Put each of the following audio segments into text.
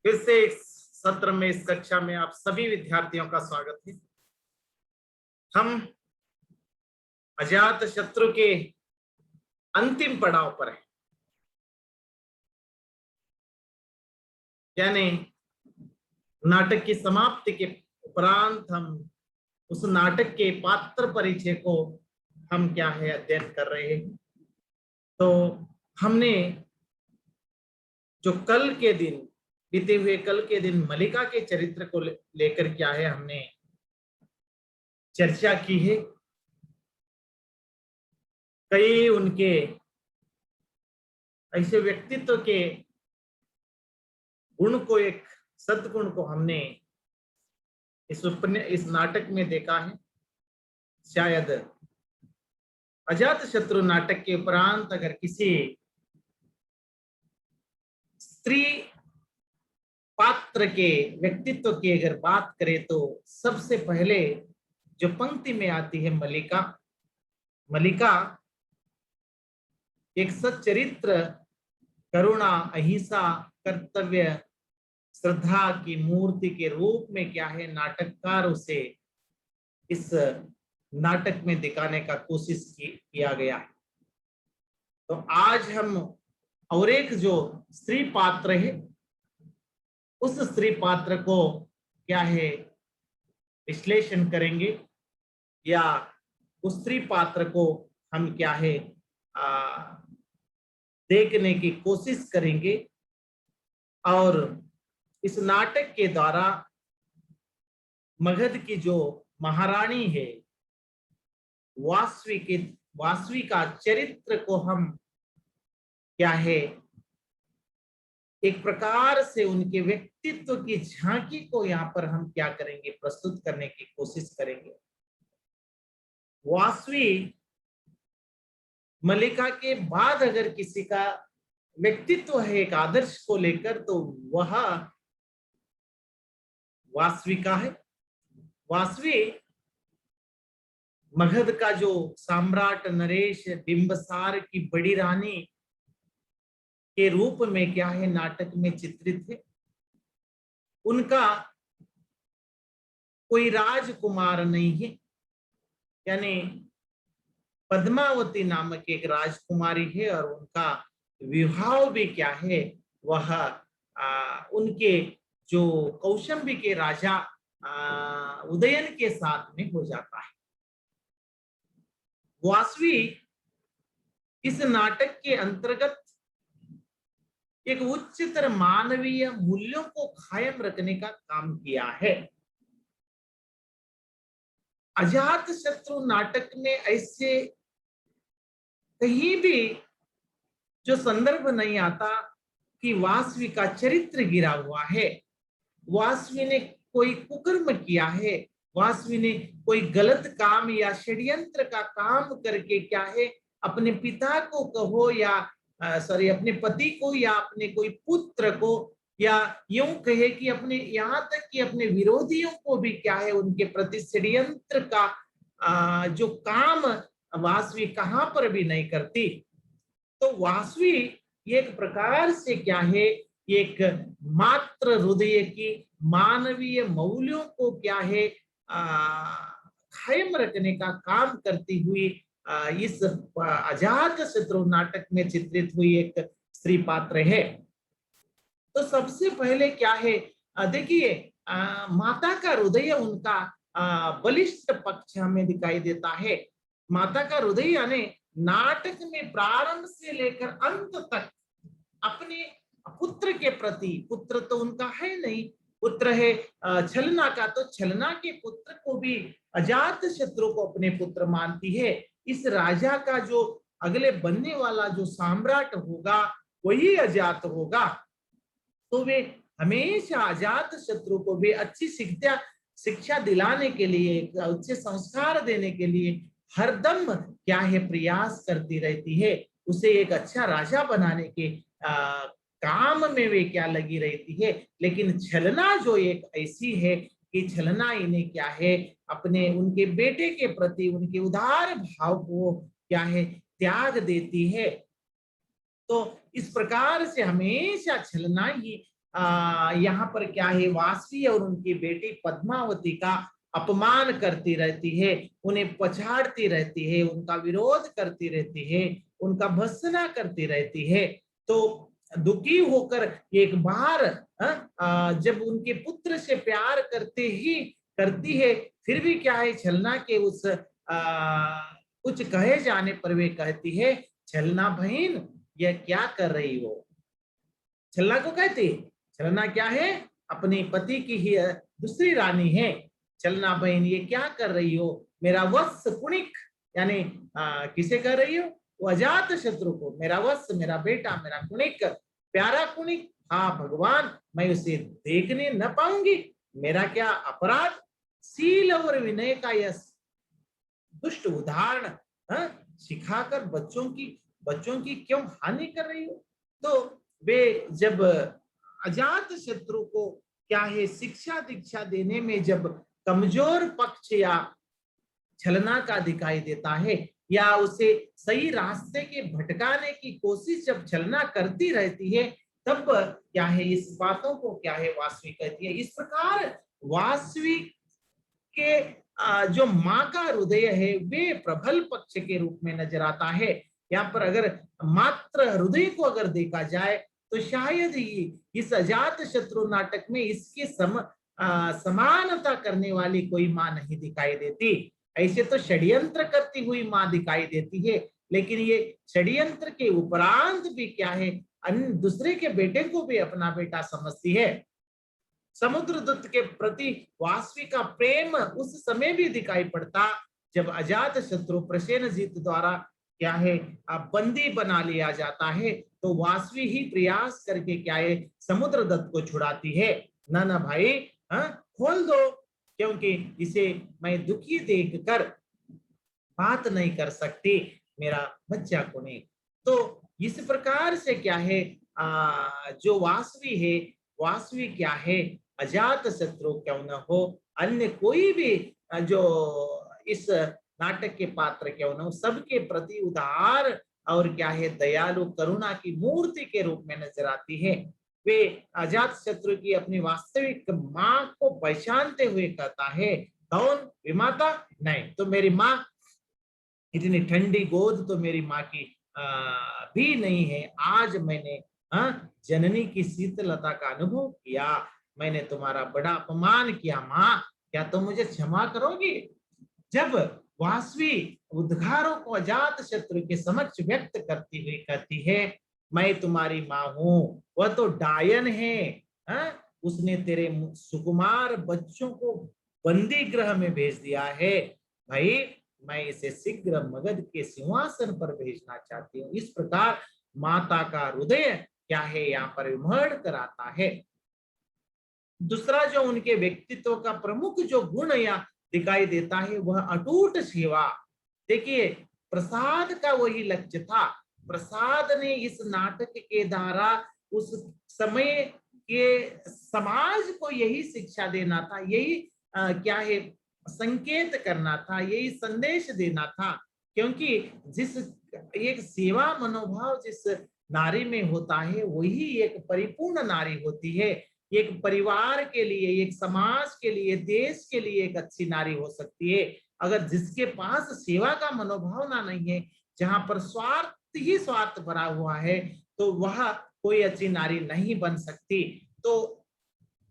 फिर से इस सत्र में, इस कक्षा में आप सभी विद्यार्थियों का स्वागत है। हम अजात शत्रु के अंतिम पड़ाव पर हैं, यानी नाटक की समाप्ति के उपरांत हम उस नाटक के पात्र परिचय को हम अध्ययन कर रहे हैं। तो हमने जो कल के दिन, बीते हुए कल के दिन मल्लिका के चरित्र को लेकर हमने चर्चा की है। कई उनके ऐसे व्यक्तित्व के गुण को, एक सद्गुण को हमने इस नाटक में देखा है। शायद अजात शत्रु नाटक के उपरांत अगर किसी स्त्री पात्र के व्यक्तित्व की अगर बात करें तो सबसे पहले जो पंक्ति में आती है मल्लिका। मल्लिका एक सच्चरित्र, करुणा, अहिंसा, कर्तव्य, श्रद्धा की मूर्ति के रूप में नाटककार उसे इस नाटक में दिखाने का कोशिश किया गया है। तो आज हम और एक जो स्त्री पात्र है, उस स्त्री पात्र को विश्लेषण करेंगे, या उस स्त्री पात्र को हम देखने की कोशिश करेंगे। और इस नाटक के द्वारा मगध की जो महारानी है वासवी का चरित्र को हम एक प्रकार से उनके व्यक्तित्व की झांकी को यहाँ पर हम करेंगे, प्रस्तुत करने की कोशिश करेंगे। वासवी मल्लिका के बाद अगर किसी का व्यक्तित्व है एक आदर्श को लेकर, तो वह वासवी का है। वासवी मगध का जो सम्राट नरेश बिंबसार की बड़ी रानी के रूप में नाटक में चित्रित है। उनका कोई राजकुमार नहीं है, यानी पद्मावती नामक एक राजकुमारी है, और उनका विवाह भी वह उनके जो कौशंबी के राजा उदयन के साथ में हो जाता है। वासवी इस नाटक के अंतर्गत एक उच्चतर मानवीय मूल्यों को कायम रखने का काम किया है। अजात शत्रु नाटक में ऐसे कहीं भी जो संदर्भ नहीं आता कि वासवी का चरित्र गिरा हुआ है, वासवी ने कोई कुकर्म किया है, वासवी ने कोई गलत काम या षड्यंत्र का काम करके अपने पिता को कहो या अपने पति को या अपने कोई पुत्र को, या यूं कहे कि अपने यहाँ तक कि अपने विरोधियों को भी उनके प्रति षड्यंत्र का जो काम वासवी कहां पर भी नहीं करती। तो वासवी एक प्रकार से एक मात्र हृदय की मानवीय मूल्यों को कायम रखने का काम करती हुई इस अजात शत्रु नाटक में चित्रित हुई एक स्त्री पात्र है। तो सबसे पहले देखिए, माता का हृदय उनका बलिष्ठ पक्ष हमें दिखाई देता है। माता का हृदय यानी नाटक में प्रारंभ से लेकर अंत तक अपने पुत्र के प्रति, पुत्र तो उनका है नहीं, पुत्र है छलना का, तो छलना के पुत्र को भी अजात शत्रु को अपने पुत्र मानती है। इस राजा का जो अगले बनने वाला जो सम्राट होगा वही अजात होगा। तो वे हमेशा अजात शत्रु को भी अच्छी शिक्षा दिलाने के लिए, अच्छे संस्कार देने के लिए हरदम प्रयास करती रहती है। उसे एक अच्छा राजा बनाने के काम में वे लगी रहती है। लेकिन छलना जो एक ऐसी है कि छलना इन्हें अपने उनके बेटे के प्रति उनके उदार भाव को त्याग देती है। तो इस प्रकार से हमेशा छलना ही यहाँ पर क्या है, वासवी और उनकी बेटी पद्मावती का अपमान करती रहती है, उन्हें पछाड़ती रहती है, उनका विरोध करती रहती है, उनका भर्त्सना करती रहती है। तो दुखी होकर एक बार जब उनके पुत्र से प्यार करती है, फिर भी क्या है, छलना के उस कुछ कहे जाने पर वे कहती है, छलना बहन यह क्या कर रही हो। छलना को कहती है, छलना क्या है, अपने पति की ही दूसरी रानी है। छलना बहन ये क्या कर रही हो, मेरा वत्स कुणिक, यानी किसे कर रही हो, वो अजात शत्रु को, मेरा वत्स, मेरा बेटा, मेरा कुणिक, प्यारा कुणिक, हाँ भगवान मैं उसे देखने न पाऊंगी, मेरा क्या अपराध। सील और विनय का यह दुष्ट उदाहरण सिखाकर बच्चों की क्यों हानि कर रही हो। तो वे जब अजात शत्रु को क्या है, शिक्षा दीक्षा देने में जब कमजोर पक्ष या छलना का दिखाई देता है, या उसे सही रास्ते के भटकाने की कोशिश जब छलना करती रहती है, तब क्या है, इस बातों को क्या है, वासवी कहती है। इस प्रकार वासवी के जो माँ का हृदय है वे प्रबल पक्ष के रूप में नजर आता है। यहाँ पर अगर मात्र हृदय को अगर देखा जाए तो शायद ही इस अजात शत्रु नाटक में इसके समानता करने वाली कोई माँ नहीं दिखाई देती। ऐसे तो षड्यंत्र करती हुई माँ दिखाई देती है, लेकिन ये षड्यंत्र के उपरांत भी क्या है, अन्य दूसरे के बेटे को भी अपना बेटा समझती है। समुद्रदत्त के प्रति वासवी का प्रेम उस समय भी दिखाई पड़ता जब अजात शत्रु प्रसेनजीत द्वारा क्या है बंदी बना लिया जाता है, तो वासवी ही प्रयास करके क्या है, समुद्रदत्त को छुड़ाती है। ना भाई, खोल दो, क्योंकि इसे मैं दुखी देखकर बात नहीं कर सकती, मेरा बच्चा को नहीं। तो इस प्रकार से क्या है, जो वासवी है, वासवी क्या है, अजात शत्रु क्यों न हो, अन्य कोई भी जो इस नाटक के पात्र क्यों न हो, सबके प्रति उदार और क्या है, दयालु करुणा की मूर्ति के रूप में नजर आती है। वे अजात शत्रु की अपनी वास्तविक माँ को पहचानते हुए कहता है, कौन, विमाता, नहीं तो मेरी माँ, इतनी ठंडी गोद तो मेरी माँ की भी नहीं है। आज मैंने जननी की शीतलता का अनुभव किया, मैंने तुम्हारा बड़ा अपमान किया माँ, क्या तुम मुझे क्षमा करोगी। जब वासवी उद्गारों को अजात शत्रु के समक्ष व्यक्त करती हुई कहती है, मैं तुम्हारी माँ हूं, वह तो डायन है, उसने तेरे सुकुमार बच्चों को बंदी गृह में भेज दिया है, भाई मैं इसे शीघ्र मगध के सिंहासन पर भेजना चाहती हूँ। इस प्रकार माता का हृदय क्या है, यहाँ पर विमर्श कराता है। दूसरा जो उनके व्यक्तित्व का प्रमुख जो गुण या दिखाई देता है, वह अटूट सेवा। देखिए, प्रसाद का वही लक्ष्य था। प्रसाद ने इस नाटक के द्वारा उस समय के समाज को यही शिक्षा देना था, यही क्या है, संकेत करना था, यही संदेश देना था। क्योंकि जिस एक सेवा मनोभाव जिस नारी में होता है, वही एक परिपूर्ण नारी होती है। एक परिवार के लिए, एक समाज के लिए, देश के लिए एक अच्छी नारी हो सकती है। अगर जिसके पास सेवा का मनोभाव ना नहीं है, जहां पर स्वार्थ ही स्वार्थ भरा हुआ है, तो वह कोई अच्छी नारी नहीं बन सकती। तो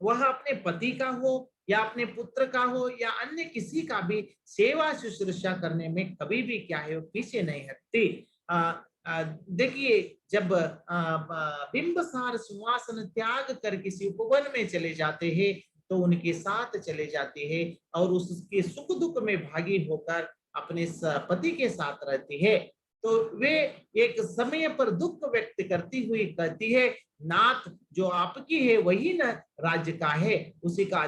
वह अपने पति का हो या अपने पुत्र का हो या अन्य किसी का भी सेवा शुश्रूषा करने में कभी भी क्या है, वो पीछे नहीं हटती। देखिए, जब बिंबसार सिंहासन त्याग कर किसी उपवन में चले जाते हैं, तो उनके साथ चले जाते हैं और उसके सुख दुख में भागी होकर अपने पति के साथ रहती है। तो वे एक समय पर दुख व्यक्त करती हुई कहती है, नाथ जो आपकी है वही न राज्य का है, उसी का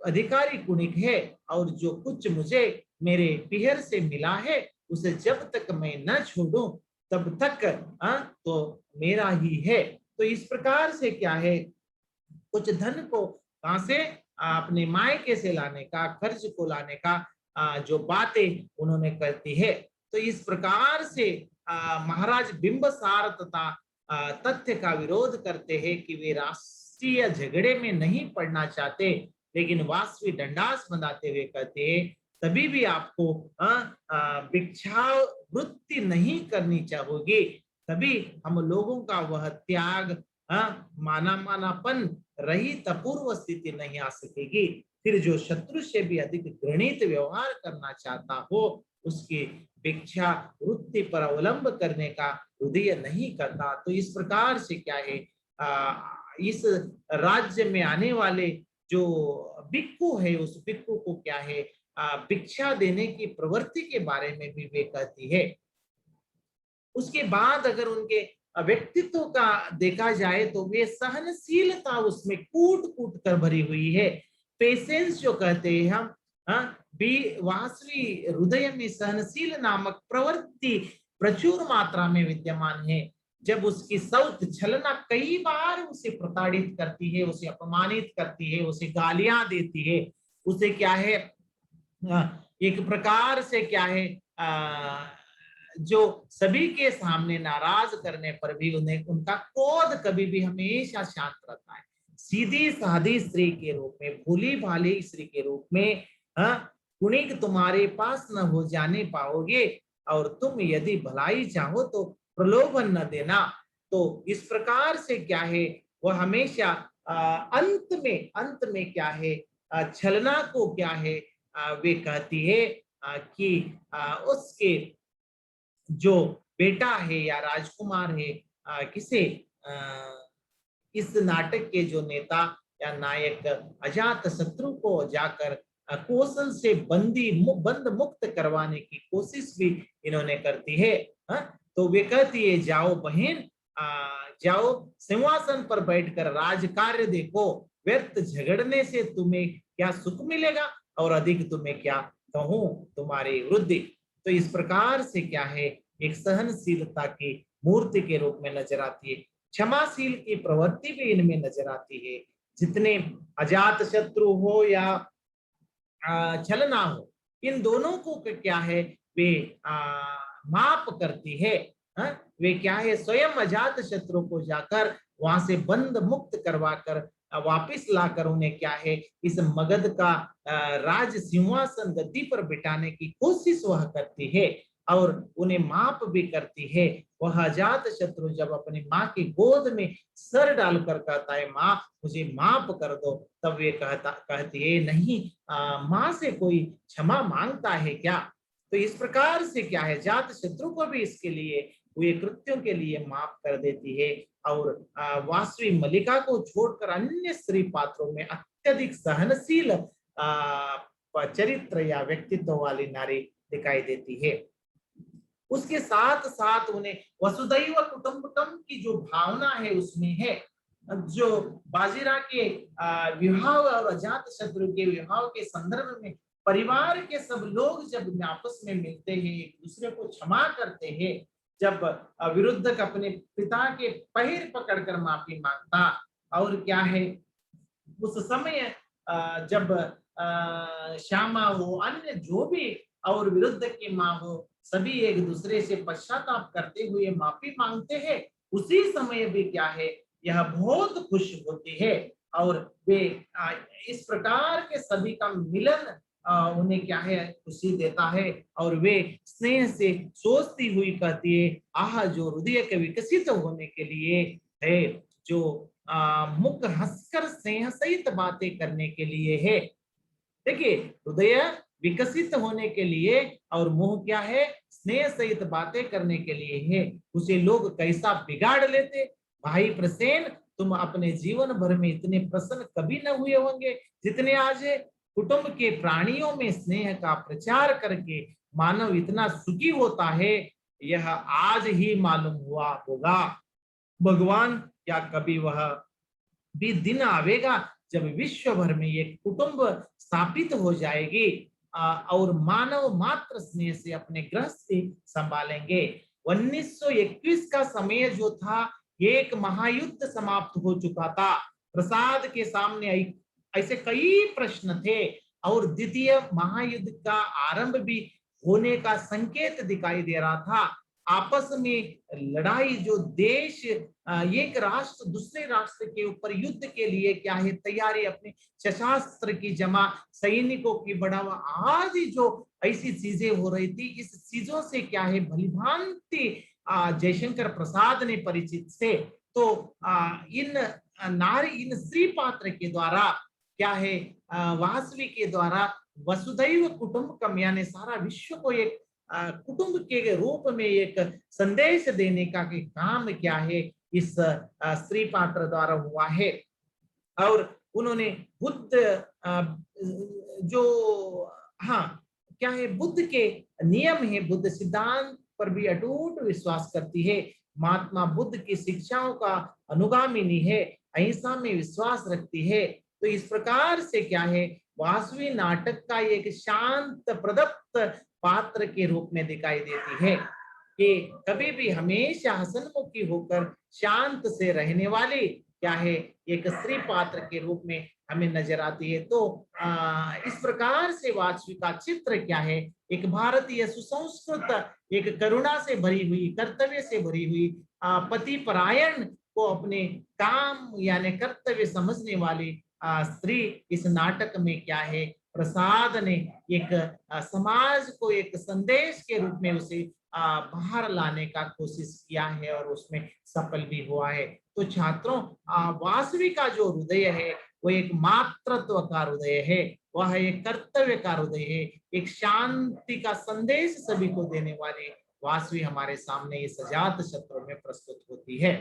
अधिकारी कुणिक है, और जो कुछ मुझे मेरे पिहर से मिला है उसे जब तक मैं न छोड़ूं तब तक तो मेरा ही है। तो इस प्रकार से क्या है, कुछ धन को कहां से, अपने मायके से लाने का, खर्च को लाने का जो बातें उन्होंने करती है। तो इस प्रकार से महाराज बिंबसार तथा तथ्य का विरोध करते हैं कि वे राष्ट्रीय झगड़े में नहीं पड़ना चाहते, लेकिन वास्तविक दंडास बनाते हुए कहते हैं तभी भी आपको भिक्षावृत्ति नहीं करनी चाहिए, तभी हम लोगों का वह त्याग, मानापन रहित अपूर्व स्थिति नहीं आ सकेगी। फिर जो शत्रु से भी अधिक घृणित व्यवहार करना चाहता हो उसकी भिक्षा वृत्ति पर अवलंब करने का हृदय नहीं करता। तो इस प्रकार से क्या है, इस राज्य में आने वाले जो भिक्षु है उस भिक्षु को क्या है, भिक्षा देने की प्रवृत्ति के बारे में भी वे कहती है। उसके बाद अगर उनके व्यक्तित्व का देखा जाए तो वे सहनशीलता उसमें कूट कूट कर भरी हुई है। पेशेंस जो कहते हैं हम, वासवी हृदय में सहनशील नामक प्रवृत्ति प्रचुर मात्रा में विद्यमान है। जब उसकी सौत छलना कई बार उसे प्रताड़ित करती है, उसे अपमानित करती है, उसे गालियां देती है, उसे क्या है, एक प्रकार से क्या है, जो सभी के सामने नाराज करने पर भी उन्हें उनका क्रोध कभी भी हमेशा शांत रहता है। सीधी सादी स्त्री के रूप में, भोली भाली स्त्री के रूप में, कुणिक तुम्हारे पास न हो जाने पाओगे, और तुम यदि भलाई चाहो तो प्रलोभन न देना। तो इस प्रकार से क्या है, वह हमेशा अंत में क्या है, छलना को क्या है, वे कहती है कि उसके जो बेटा है या राजकुमार है, किसे इस नाटक के जो नेता या नायक अजात शत्रु को जाकर कौशल से बंद मुक्त करवाने की कोशिश भी इन्होंने करती है। तो वे कहती है जाओ बहन, जाओ सिंहासन पर बैठकर राज कार्य देखो, व्यर्थ झगड़ने से तुम्हें क्या सुख मिलेगा और अधिक तुम्हें क्या कहूं तुम्हारी वृद्धि। तो इस प्रकार से क्या है, एक सहनशीलता की मूर्ति के रूप में नजर आती है, क्षमाशील की प्रवृत्ति भी इनमें नजर आती है। जितने अजात शत्रु हो या छलना हो, इन दोनों को क्या है, वे माप करती है। वे क्या है, स्वयं अजात शत्रु को जाकर वहां से बंद मुक्त करवाकर वापिस लाकर उन्हें क्या है, इस मगध का राज सिंहासन गद्दी पर बिठाने की कोशिश वह करती है और उन्हें माप भी करती है। वह अजात शत्रु जब अपनी माँ की गोद में सर डालकर कहता है माँ मुझे माफ कर दो, तब वे कहती है नहीं, माँ से कोई क्षमा मांगता है क्या। तो इस प्रकार से क्या है, जात शत्रु को भी इसके लिए हुए कृत्यों के लिए माफ कर देती है और वासवी मलिका को छोड़कर अन्य स्त्री पात्रों में अत्यधिक सहनशील चरित्र या व्यक्तित्व वाली नारी दिखाई देती है। उसके साथ साथ उन्हें वसुदैव कुटुंबकम की जो भावना है उसमें है। जो बाजीराव के विवाह और अजात शत्रु के विवाह के संदर्भ में परिवार के सब लोग जब आपस में मिलते हैं, एक दूसरे को क्षमा करते हैं, जब विरुद्धक अपने पिता के पैर पकड़कर माफी मांगता, और क्या है उस समय जब श्यामा हो, अन्य जो भी और विरुद्ध की माँ हो, सभी एक दूसरे से पश्चाताप करते हुए माफी मांगते हैं, उसी समय भी क्या है, यह बहुत खुश होती है और वे इस प्रकार के सभी का मिलन उन्हें क्या है, खुशी देता है और वे स्नेह से सोचती हुई कहती है आह जो हृदय के विकसित होने के लिए है, जो मुख हंसकर स्नेह सहित बातें करने के लिए है। देखिए हृदय विकसित होने के लिए और मुंह क्या है, स्नेह सहित बातें करने के लिए है। उसे लोग कैसा बिगाड़ लेते। भाई प्रसेन, तुम अपने जीवन भर में इतने प्रसन्न कभी न हुए होंगे जितने आज है। कुटुंब के प्राणियों में स्नेह का प्रचार करके मानव इतना सुखी होता है, यह आज ही मालूम हुआ होगा। भगवान, क्या कभी वह भी दिन आवेगा जब विश्व भर में एक कुटुंब स्थापित हो जाएगी और मानव मात्र स्नेह से अपने गृहस्थी संभालेंगे। 1921 का समय जो था, एक महायुद्ध समाप्त हो चुका था। प्रसाद के सामने ऐसे कई प्रश्न थे और द्वितीय महायुद्ध का आरंभ भी होने का संकेत दिखाई दे रहा था। आपस में लड़ाई, जो देश एक राष्ट्र दूसरे राष्ट्र के ऊपर युद्ध के लिए क्या है तैयारी, अपने शस्त्र की जमा, सैनिकों की बढ़ावा आदि जो ऐसी चीजें हो रही थी, इस चीजों से क्या है भलीभांति जयशंकर प्रसाद ने परिचित से। तो इन स्त्री पात्र के द्वारा क्या है, वासवी के द्वारा वसुधैव कुटुंबकम यानी सारा विश्व को एक कुटुंब के रूप में एक संदेश देने का के काम क्या है इस स्त्री पात्र द्वारा हुआ है। और उन्होंने बुद्ध जो हाँ क्या है बुद्ध के नियम है, बुद्ध सिद्धांत पर भी अटूट विश्वास करती है, महात्मा बुद्ध की शिक्षाओं का अनुगामिनी है, अहिंसा में विश्वास रखती है। तो इस प्रकार से क्या है वासवी नाटक का एक शांत प्रदत्त पात्र के रूप में दिखाई देती है कि कभी भी हमेशा हसनमुखी होकर शांत से रहने वाली क्या है एक स्त्री पात्र के रूप में हमें नजर आती है। तो इस प्रकार से वासवी का चित्र क्या है, एक भारतीय सुसंस्कृत, एक करुणा से भरी हुई, कर्तव्य से भरी हुई, पति परायण को अपने काम यानी कर्तव्य समझने वाली स्त्री इस नाटक में क्या है प्रसाद ने एक समाज को एक संदेश के रूप में उसे बाहर लाने का कोशिश किया है और उसमें सफल भी हुआ है। तो छात्रों, वासवी का जो हृदय है वो एक मातृत्व का हृदय है, वह एक कर्तव्य का हृदय है, एक शांति का संदेश सभी को देने वाली वासवी हमारे सामने इस अजात शत्रु में प्रस्तुत होती है।